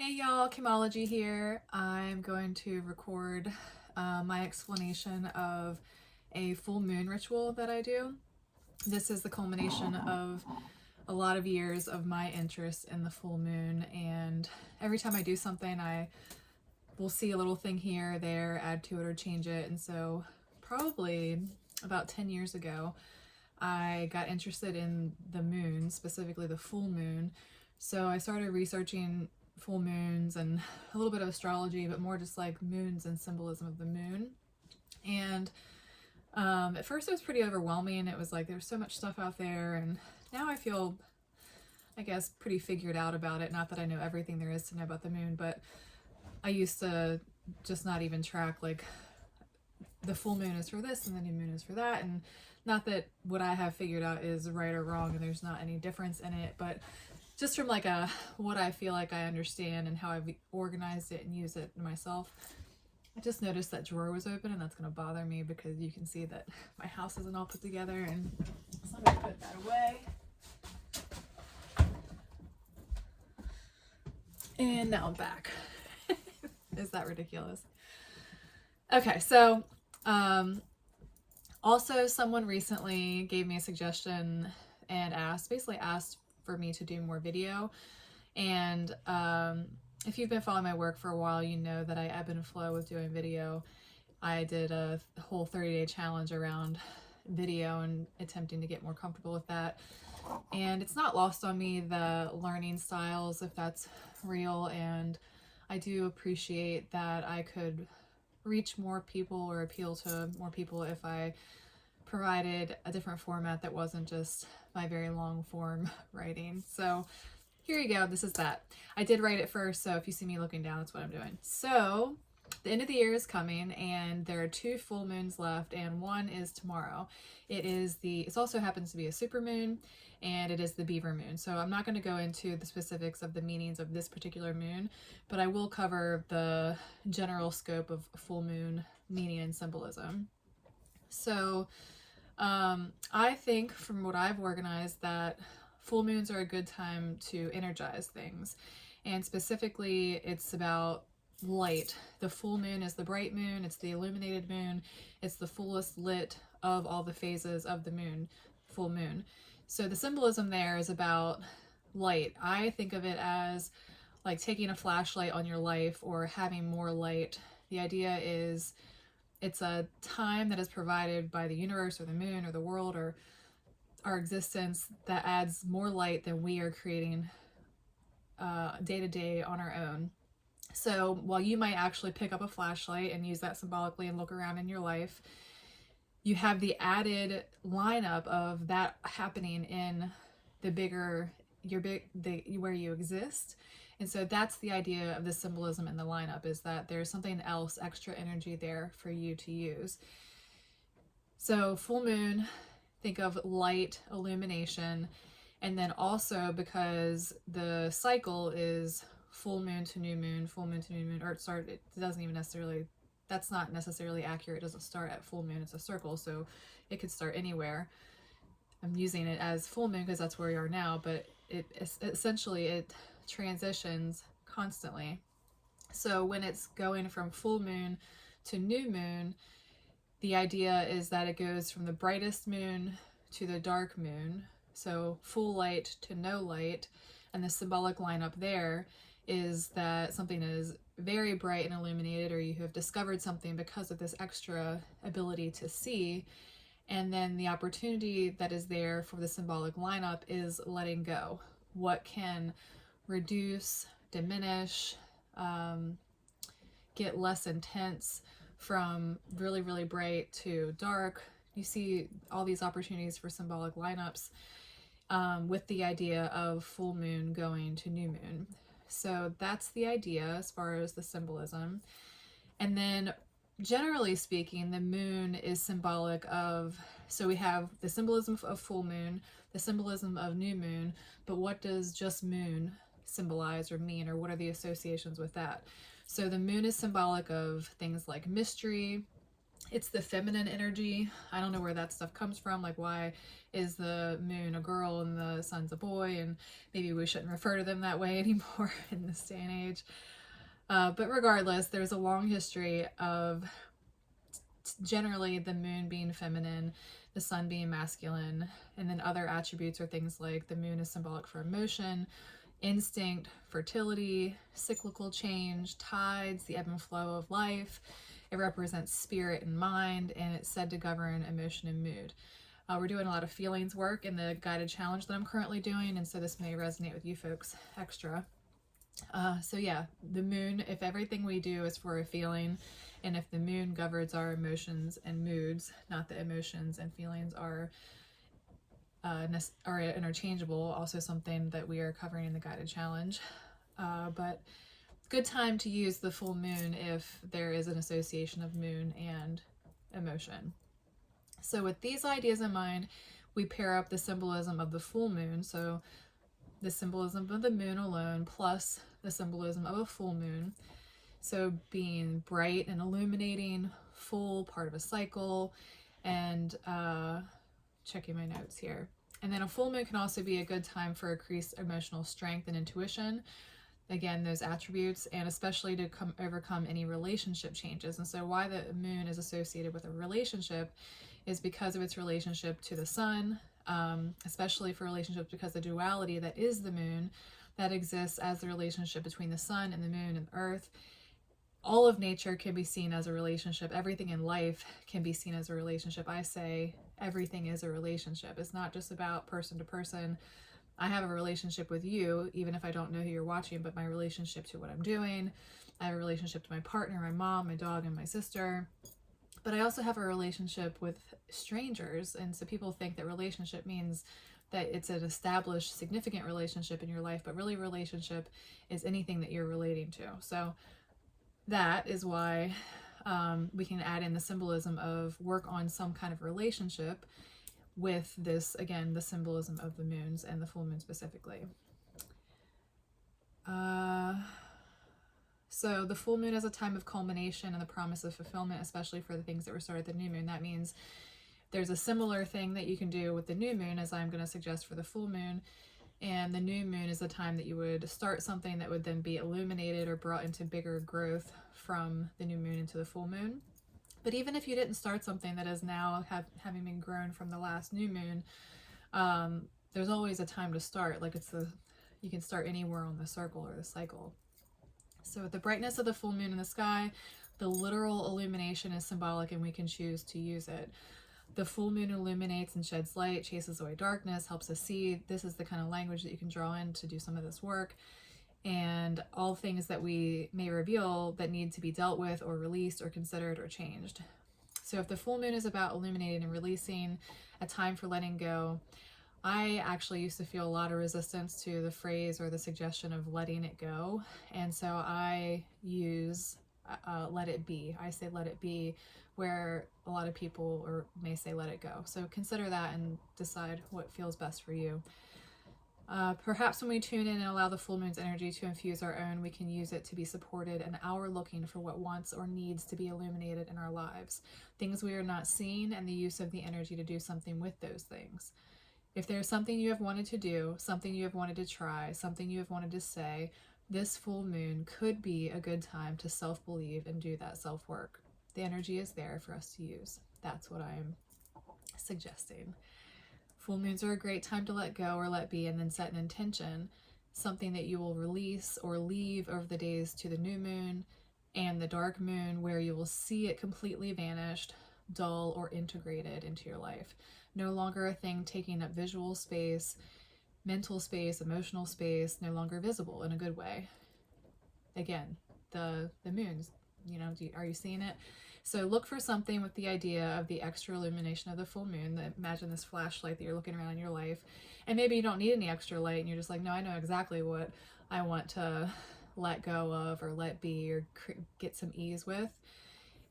Hey y'all, Chemology here. I'm going to record my explanation of a full moon ritual that I do. This is the culmination of a lot of years of my interest in the full moon, and every time I do something, I will see a little thing here or there, add to it or change it. And so probably about 10 years ago, I got interested in the moon, specifically the full moon. So I started researching full moons and a little bit of astrology, but more just like moons and symbolism of the moon. And at first it was pretty overwhelming. It was like there's so much stuff out there, and now I feel, I guess, pretty figured out about it. Not that I know everything there is to know about the moon, but I used to just not even track like the full moon is for this and the new moon is for that, and not that what I have figured out is right or wrong and there's not any difference in it, but just from like a what I feel like I understand and how I've organized it and used it myself. I just noticed that drawer was open, and that's going to bother me because you can see that my house isn't all put together, and so I'm going to put that away. And now I'm back. Is that ridiculous? Okay, so also someone recently gave me a suggestion and basically asked for me to do more video. And if you've been following my work for a while, you know that I ebb and flow with doing video. I did a whole 30-day challenge around video and attempting to get more comfortable with that. And it's not lost on me the learning styles, if that's real, and I do appreciate that I could reach more people or appeal to more people if I provided a different format that wasn't just my very long form writing. So here you go, this is that. I did write it first, so if you see me looking down, that's what I'm doing. So the end of the year is coming, and there are 2 full moons left, and one is tomorrow. It also happens to be a super moon, and it is the beaver moon. So I'm not going to go into the specifics of the meanings of this particular moon, but I will cover the general scope of full moon meaning and symbolism. So I think from what I've organized that full moons are a good time to energize things. And specifically, it's about light. The full moon is the bright moon, it's the illuminated moon, it's the fullest lit of all the phases of the moon, full moon. So the symbolism there is about light. I think of it as like taking a flashlight on your life or having more light. The idea is it's a time that is provided by the universe or the moon or the world or our existence that adds more light than we are creating day to day on our own. So while you might actually pick up a flashlight and use that symbolically and look around in your life, you have the added lineup of that happening in the bigger, where you exist. And so that's the idea of the symbolism in the lineup, is that there's something else, extra energy there for you to use. So full moon, think of light, illumination, and then also because the cycle is full moon to new moon, full moon to new moon, or it doesn't even necessarily, that's not necessarily accurate. It doesn't start at full moon, it's a circle, so it could start anywhere. I'm using it as full moon because that's where we are now, but it transitions constantly. So when it's going from full moon to new moon, the idea is that it goes from the brightest moon to the dark moon, so full light to no light, and the symbolic lineup there is that something is very bright and illuminated, or you have discovered something because of this extra ability to see. And then the opportunity that is there for the symbolic lineup is letting go. What can reduce, diminish, get less intense from really, really bright to dark. You see all these opportunities for symbolic lineups with the idea of full moon going to new moon. So that's the idea as far as the symbolism. And then generally speaking, the moon is symbolic of, so we have the symbolism of full moon, the symbolism of new moon, but what does just moon symbolize or mean, or what are the associations with that? So the moon is symbolic of things like mystery, It's the feminine energy. I don't know where that stuff comes from. Like, why is the moon a girl and the sun's a boy? And maybe we shouldn't refer to them that way anymore in this day and age. But regardless, there's a long history of generally the moon being feminine, the sun being masculine, and then other attributes are things like the moon is symbolic for emotion, instinct, fertility, cyclical change, tides, the ebb and flow of life. It represents spirit and mind, and it's said to govern emotion and mood. We're doing a lot of feelings work in the guided challenge that I'm currently doing, and so this may resonate with you folks extra. So yeah, the moon, if everything we do is for a feeling, and if the moon governs our emotions and moods, not the emotions and feelings are interchangeable, also something that we are covering in the guided challenge. But good time to use the full moon if there is an association of moon and emotion. So with these ideas in mind, we pair up the symbolism of the full moon, so the symbolism of the moon alone plus the symbolism of a full moon. So being bright and illuminating, full, part of a cycle, and checking my notes here. And then a full moon can also be a good time for increased emotional strength and intuition. Again, those attributes, and especially to overcome any relationship changes. And so why the moon is associated with a relationship is because of its relationship to the sun, especially for relationships, because the duality that is the moon that exists as the relationship between the sun and the moon and earth. All of nature can be seen as a relationship. Everything in life can be seen as a relationship. I say everything is a relationship. It's not just about person to person. I have a relationship with you, even if I don't know who you're watching, but my relationship to what I'm doing. I have a relationship to my partner, my mom, my dog, and my sister. But I also have a relationship with strangers. And so people think that relationship means that it's an established, significant relationship in your life, but really relationship is anything that you're relating to. So that is why we can add in the symbolism of work on some kind of relationship with this, again, the symbolism of the moons and the full moon specifically. So the full moon is a time of culmination and the promise of fulfillment, especially for the things that were started at the new moon. That means there's a similar thing that you can do with the new moon, as I'm going to suggest for the full moon. And the new moon is the time that you would start something that would then be illuminated or brought into bigger growth from the new moon into the full moon. But even if you didn't start something that is now having been grown from the last new moon, there's always a time to start. Like you can start anywhere on the circle or the cycle. So with the brightness of the full moon in the sky, the literal illumination is symbolic and we can choose to use it. The full moon illuminates and sheds light, chases away darkness, helps us see. This is the kind of language that you can draw in to do some of this work. And all things that we may reveal that need to be dealt with or released or considered or changed. So if the full moon is about illuminating and releasing, a time for letting go, I actually used to feel a lot of resistance to the phrase or the suggestion of letting it go. And so I use let it be. I say let it be, where a lot of people may say let it go. So consider that and decide what feels best for you. Perhaps when we tune in and allow the full moon's energy to infuse our own, we can use it to be supported in our looking for what wants or needs to be illuminated in our lives. Things we are not seeing, and the use of the energy to do something with those things. If there's something you have wanted to do, something you have wanted to try, something you have wanted to say, this full moon could be a good time to self-believe and do that self-work. The energy is there for us to use. That's what I'm suggesting. Full moons are a great time to let go or let be and then set an intention, something that you will release or leave over the days to the new moon and the dark moon, where you will see it completely vanished, dull, or integrated into your life. No longer a thing taking up visual space, mental space, emotional space, no longer visible in a good way. Again, the moons, are you seeing it? So look for something with the idea of the extra illumination of the full moon. Imagine this flashlight that you're looking around in your life, and maybe you don't need any extra light and you're just like, no, I know exactly what I want to let go of or let be or get some ease with,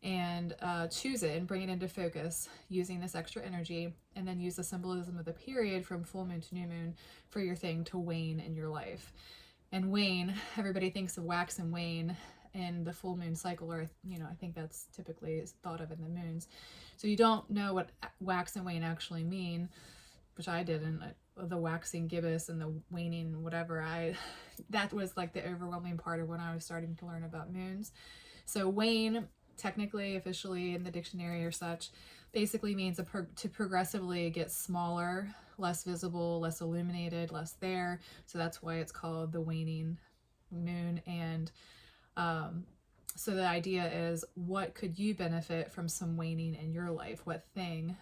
and choose it and bring it into focus using this extra energy, and then use the symbolism of the period from full moon to new moon for your thing to wane in your life. And wane, everybody thinks of wax and wane in the full moon cycle, or, you know, I think that's typically thought of in the moons. So you don't know what wax and wane actually mean, which I didn't. The waxing gibbous and the waning whatever, that was like the overwhelming part of when I was starting to learn about moons. So wane, technically, officially in the dictionary or such, basically means to progressively get smaller, less visible, less illuminated, less there. So that's why it's called the waning moon. And so the idea is, what could you benefit from some waning in your life? What thing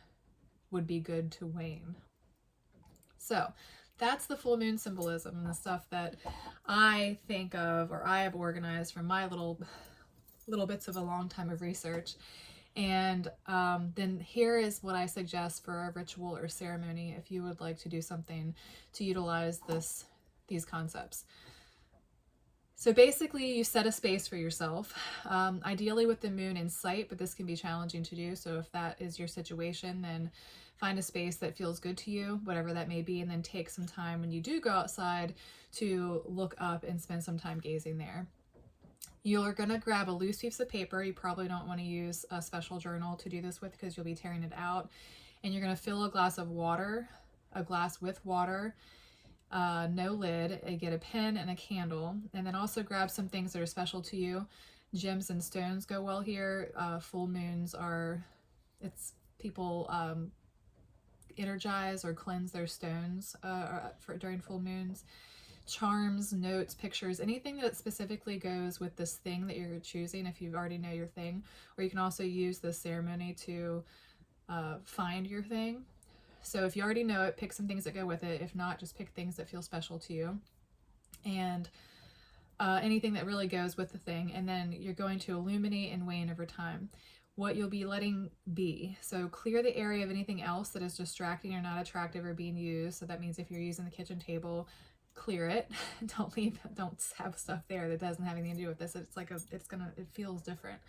would be good to wane? So that's the full moon symbolism and the stuff that I think of, or I have organized from my little bits of a long time of research. And then here is what I suggest for a ritual or ceremony if you would like to do something to utilize these concepts. So basically, you set a space for yourself, ideally with the moon in sight, but this can be challenging to do. So if that is your situation, then find a space that feels good to you, whatever that may be, and then take some time when you do go outside to look up and spend some time gazing there. You're going to grab a loose piece of paper. You probably don't want to use a special journal to do this with because you'll be tearing it out. And you're going to fill a glass of water, a glass with water, no lid, get a pen and a candle, and then also grab some things that are special to you. Gems and stones go well here. Full moons it's people energize or cleanse their stones during full moons. Charms, notes, pictures, anything that specifically goes with this thing that you're choosing if you already know your thing, or you can also use this ceremony to find your thing. So if you already know it, pick some things that go with it. If not, just pick things that feel special to you, and anything that really goes with the thing. And then you're going to illuminate and wane over time what you'll be letting be. So clear the area of anything else that is distracting or not attractive or being used. So that means if you're using the kitchen table, clear it. Don't have stuff there that doesn't have anything to do with this. It feels different.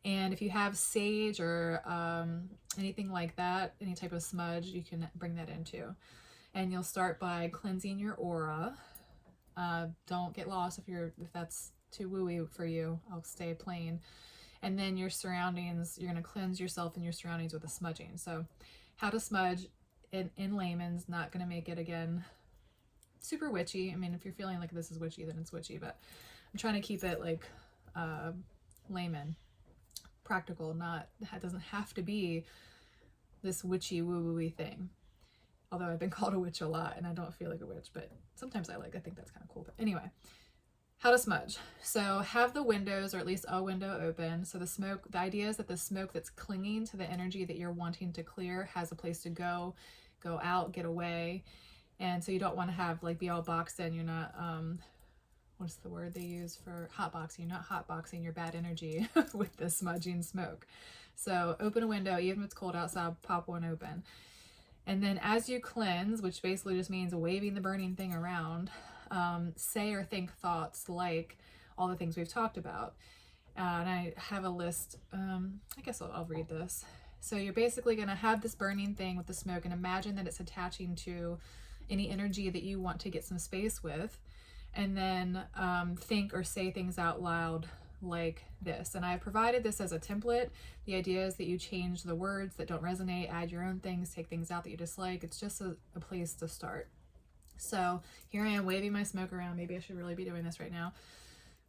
And if you have sage or anything like that, any type of smudge, you can bring that into. And you'll start by cleansing your aura. Don't get lost if that's too wooey for you. I'll stay plain. And then your surroundings, you're going to cleanse yourself and your surroundings with a smudging. So how to smudge in layman's, not going to make it, again, super witchy. I mean, if you're feeling like this is witchy, then it's witchy, but I'm trying to keep it like layman, practical. It doesn't have to be this witchy woo-woo-y thing. Although I've been called a witch a lot and I don't feel like a witch, but sometimes I think that's kind of cool. But anyway, how to smudge. So have the windows, or at least a window, open. So the idea is that the smoke that's clinging to the energy that you're wanting to clear has a place to go out, get away. And so you don't want to have be all boxed in. You're not, what's the word they use for hotboxing? You're not hotboxing your bad energy with the smudging smoke. So open a window, even if it's cold outside, pop one open. And then as you cleanse, which basically just means waving the burning thing around, say or think thoughts like all the things we've talked about. And I have a list. I guess I'll read this. So you're basically going to have this burning thing with the smoke and imagine that it's attaching to any energy that you want to get some space with. And then think or say things out loud like this. And I provided this as a template. The idea is that you change the words that don't resonate, add your own things, take things out that you dislike. It's just a place to start. So here I am waving my smoke around. Maybe I should really be doing this right now.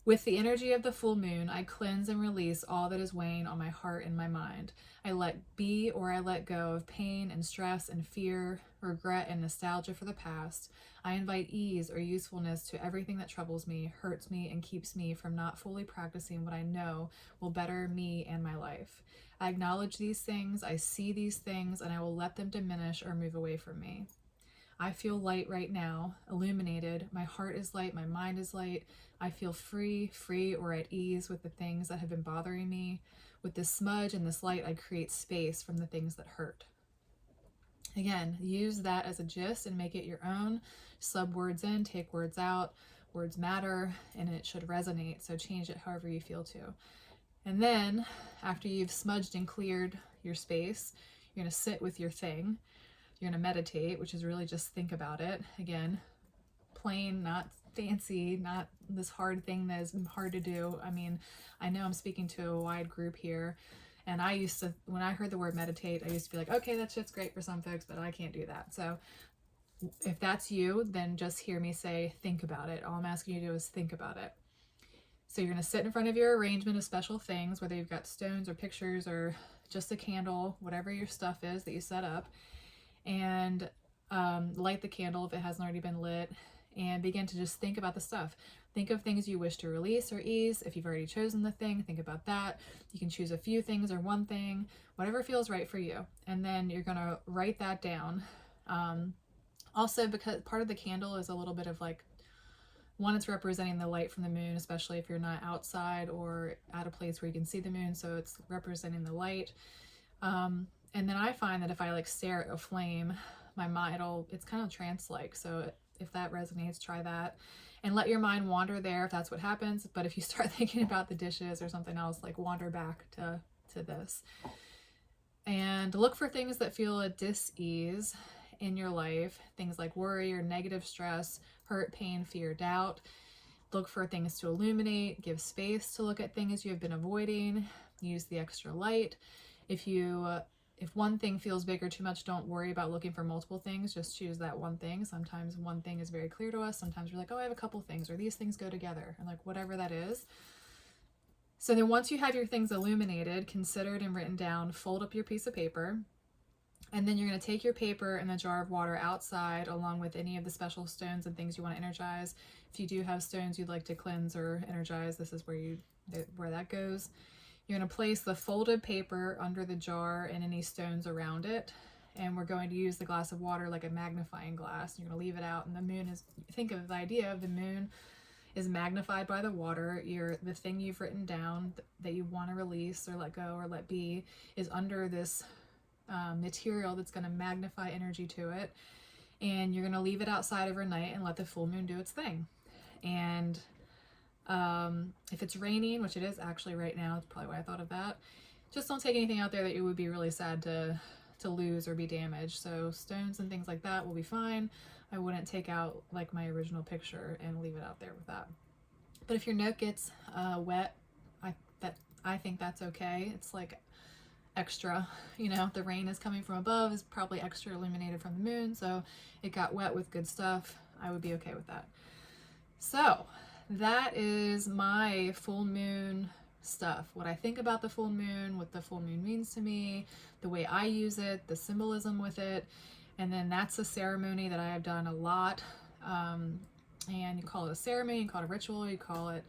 With the energy of the full moon, I cleanse and release all that is weighing on my heart and my mind. I let be, or I let go of pain and stress and fear, regret and nostalgia for the past. I invite ease or usefulness to everything that troubles me, hurts me, and keeps me from not fully practicing what I know will better me and my life. I acknowledge these things, I see these things, and I will let them diminish or move away from me. I feel light right now, illuminated. My heart is light, my mind is light. I feel free or at ease with the things that have been bothering me. With this smudge and this light, I create space from the things that hurt. Again, use that as a gist and make it your own. Sub words in, take words out. Words matter, and it should resonate, so change it however you feel to. And then, after you've smudged and cleared your space, you're going to sit with your thing. You're going to meditate, which is really just think about it. Again, plain, not fancy, not this hard thing that is hard to do. I mean, I know I'm speaking to a wide group here, and I used to, when I heard the word meditate, I used to be like, okay, that shit's great for some folks, but I can't do that. So if that's you, then just hear me say, think about it. All I'm asking you to do is think about it. So you're going to sit in front of your arrangement of special things, whether you've got stones or pictures or just a candle, whatever your stuff is that you set up, and light the candle if it hasn't already been lit, and begin to just think about the stuff. Think of things you wish to release or ease. If you've already chosen the thing, think about that. You can choose a few things or one thing, whatever feels right for you. And then you're going to write that down. Also, because part of the candle is a little bit of like, one, it's representing the light from the moon, especially if you're not outside or at a place where you can see the moon. So it's representing the light. And then I find that if I like stare at a flame, my mind, it's kind of trance-like. So if that resonates, try that. And let your mind wander there if that's what happens. But if you start thinking about the dishes or something else, like wander back to this. And look for things that feel a dis-ease in your life. Things like worry or negative stress, hurt, pain, fear, doubt. Look for things to illuminate. Give space to look at things you have been avoiding. Use the extra light. If one thing feels big or too much, don't worry about looking for multiple things. Just choose that one thing. Sometimes one thing is very clear to us. Sometimes we're like, oh, I have a couple things, or these things go together, and like whatever that is. So then once you have your things illuminated, considered, and written down, fold up your piece of paper. And then you're going to take your paper and the jar of water outside, along with any of the special stones and things you want to energize. If you do have stones you'd like to cleanse or energize, this is where that goes. You're going to place the folded paper under the jar and any stones around it. And we're going to use the glass of water like a magnifying glass. You're going to leave it out, and the moon is, think of the idea of the moon is magnified by the water. The thing you've written down that you want to release or let go or let be is under this material that's going to magnify energy to it. And you're going to leave it outside overnight and let the full moon do its thing. And if it's raining, which it is actually right now, it's probably why I thought of that, just don't take anything out there that you would be really sad to lose or be damaged. So stones and things like that will be fine. I wouldn't take out like my original picture and leave it out there with that. But if your note gets wet, I think that's okay. It's like extra, the rain is coming from above, is probably extra illuminated from the moon, so it got wet with good stuff. I would be okay with that. So that is my full moon stuff. What I think about the full moon, what the full moon means to me, the way I use it, the symbolism with it. And then that's a ceremony that I have done a lot. And you call it a ceremony, you call it a ritual, you call it,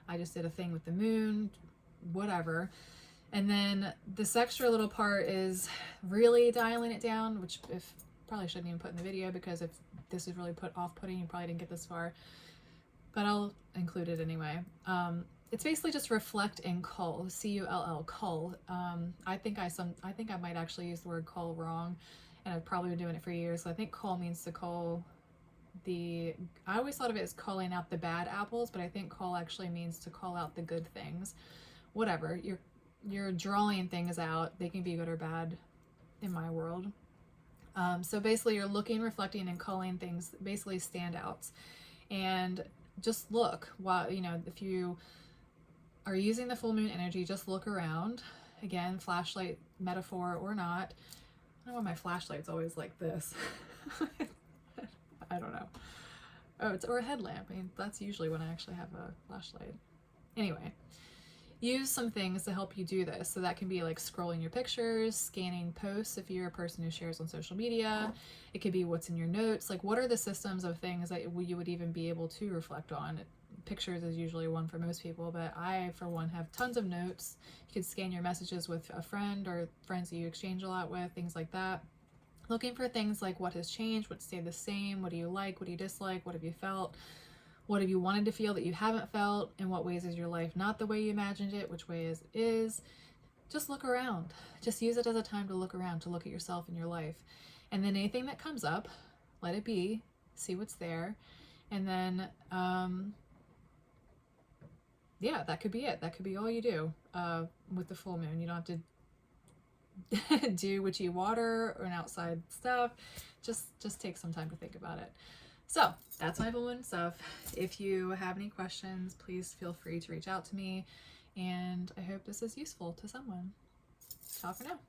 I just did a thing with the moon, whatever. And then this extra little part is really dialing it down, which probably shouldn't even put in the video, because if this is really off-putting, you probably didn't get this far. But I'll include it anyway. It's basically just reflect and cull, C-U-L-L, cull. I think I might actually use the word cull wrong, and I've probably been doing it for years. So I think cull means to cull I always thought of it as culling out the bad apples, but I think cull actually means to call out the good things. Whatever, you're drawing things out. They can be good or bad in my world. So basically you're looking, reflecting, and culling things, basically standouts. And just look, while, if you are using the full moon energy, just look around. Again, flashlight metaphor or not. I don't know why my flashlight's always like this. I don't know. Or a headlamp. I mean, that's usually when I actually have a flashlight. Anyway, use some things to help you do this. So that can be like scrolling your pictures, scanning posts if you're a person who shares on social media. It could be what's in your notes. Like, what are the systems of things that you would even be able to reflect on? Pictures is usually one for most people, but I, for one, have tons of notes. You could scan your messages with a friend or friends that you exchange a lot with, things like that. Looking for things like what has changed, what stayed the same, what do you like, what do you dislike, what have you felt, what have you wanted to feel that you haven't felt, in what ways is your life not the way you imagined it, which way is. Just look around. Just use it as a time to look around, to look at yourself and your life. And then anything that comes up, let it be, see what's there. And then, yeah, that could be it. That could be all you do with the full moon. You don't have to do witchy water or an outside stuff. Just take some time to think about it. So that's my full moon stuff. If you have any questions, please feel free to reach out to me. And I hope this is useful to someone. Ciao for now.